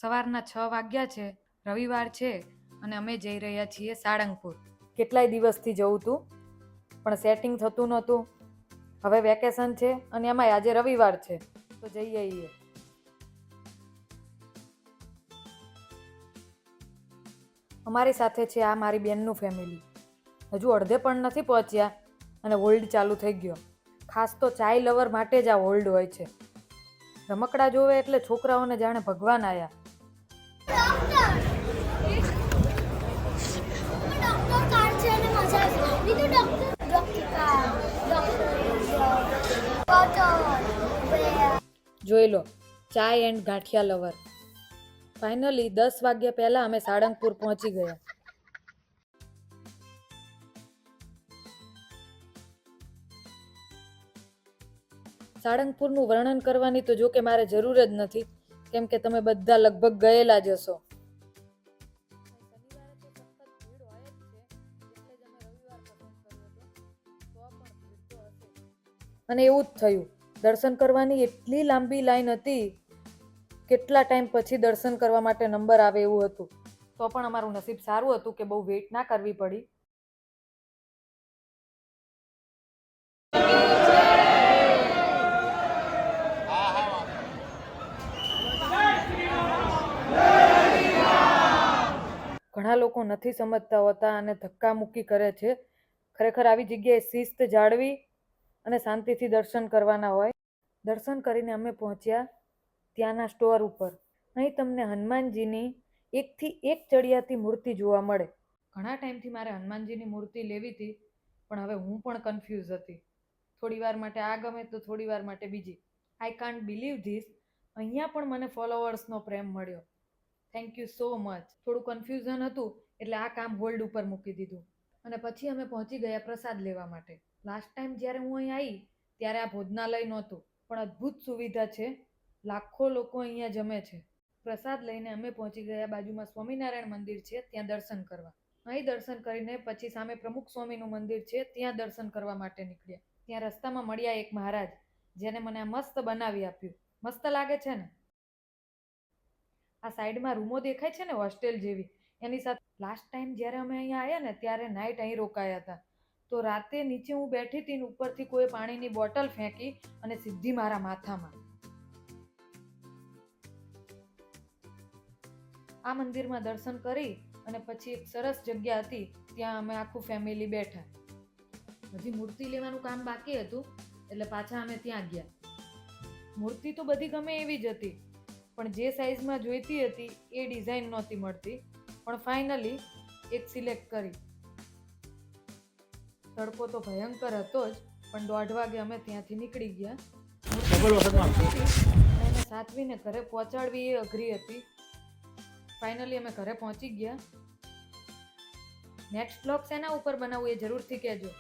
સવારના 6 વાગ્યા છે, રવિવાર છે અને અમે જઈ રહ્યા છીએ સાળંગપુર. કેટલાય દિવસથી જવું હતું પણ સેટિંગ થતું નહોતું. હવે વેકેશન છે અને એમાંય આજે રવિવાર છે તો જઈ આવીએ. અમારી સાથે છે આ મારી બેનનું ફેમિલી. હજુ અડધે પણ નથી પહોંચ્યા અને હોલ્ડ ચાલુ થઈ ગયો. ખાસ તો ચાય લવર માટે જ આ હોલ્ડ હોય છે. રમકડા જોવે એટલે છોકરાઓને જાણે ભગવાન આવ્યા. જોઈ લો, ચાય એન્ડ ગાંઠિયા લવર. ફાઇનલી 10 વાગ્યા પહેલા અમે સાળંગપુર પહોંચી ગયા. સાળંગપુરનું વર્ણન કરવાની તો જો કે મારે જરૂર જ નથી, કેમ કે તમે બધા લગભગ ગયેલા જ હશો. અને એવું જ થયું. દર્શન કરવાની એટલી લાંબી લાઈન હતી, કેટલા ટાઈમ પછી દર્શન કરવા માટે નંબર આવે એવું હતું. તો પણ અમારું નસીબ સારું હતું કે બહુ વેઇટ ના કરવી પડી. ઘણા લોકો નથી સમજતા હોતા અને ધક્કા મુક્કી કરે છે. ખરેખર આવી જગ્યાએ શિસ્ત જાળવી અને શાંતિથી દર્શન કરવાના હોય. દર્શન કરીને અમે પહોંચ્યા ત્યાંના સ્ટોર ઉપર. અહીં તમને હનુમાનજીની એકથી એક ચડિયાતી મૂર્તિ જોવા મળે. ઘણા ટાઈમથી મારે હનુમાનજીની મૂર્તિ લેવી હતી, પણ હવે હું પણ કન્ફ્યુઝ હતી. થોડી વાર માટે આ ગમે તો થોડી વાર માટે બીજી. I can't believe this. અહીંયા પણ મને ફોલોવર્સનો પ્રેમ મળ્યો. Thank you so much. થોડું કન્ફ્યુઝન હતું એટલે આ કામ હોલ્ડ ઉપર મૂકી દીધું. અને પછી અમે પહોંચી ગયા પ્રસાદ લેવા માટે. લાસ્ટ ટાઈમ જ્યારે હું અહીં આવી ત્યારે આ ભોજનાલય નહોતું, પણ અદ્ભુત સુવિધા છે. લાખો લોકો અહીંયા જમે છે. પ્રસાદ લઈને અમે પહોંચી ગયા બાજુમાં સ્વામિનારાયણ મંદિર છે ત્યાં દર્શન કરવા. અહીં દર્શન કરીને પછી સામે પ્રમુખ સ્વામીનું મંદિર છે ત્યાં દર્શન કરવા માટે નીકળ્યા. ત્યાં રસ્તામાં મળ્યા એક મહારાજ, જેને મને આ મસ્ત બનાવી આપ્યું. મસ્ત લાગે છે ને? આ સાઈડમાં રૂમો દેખાય છે ને હોસ્ટેલ જેવી, એની સાથે લાસ્ટ ટાઈમ જ્યારે અમે અહીંયા આવ્યા ને ત્યારે નાઇટ અહીં રોકાયા હતા. તો રાતે નીચે હું બેઠી હતી ને ઉપરથી કોઈ પાણીની બોટલ ફેંકી અને સીધી મારા માથામાં. આ મંદિરમાં દર્શન કરી અને પછી એક સરસ જગ્યા હતી ત્યાં અમે આખું ફેમિલી બેઠા. હજી મૂર્તિ લેવાનું કામ બાકી હતું એટલે પાછા અમે ત્યાં ગયા. મૂર્તિ તો બધી ગમે એવી જ હતી, પણ જે સાઇઝમાં જોઈતી હતી એ ડિઝાઇન નહોતી મળતી. પણ ફાઇનલી એક સિલેક્ટ કરી. તડકો તો ભયંકર હતો જ, પણ 1:30 વાગે અમે ત્યાંથી નીકળી ગયા. એને સાચવીને ઘરે પહોંચાડવી એ અઘરી હતી. ફાઇનલી અમે ઘરે પહોંચી ગયા. નેક્સ્ટ બ્લોગ શેના ઉપર બનાવવું એ જરૂરથી કહેજો.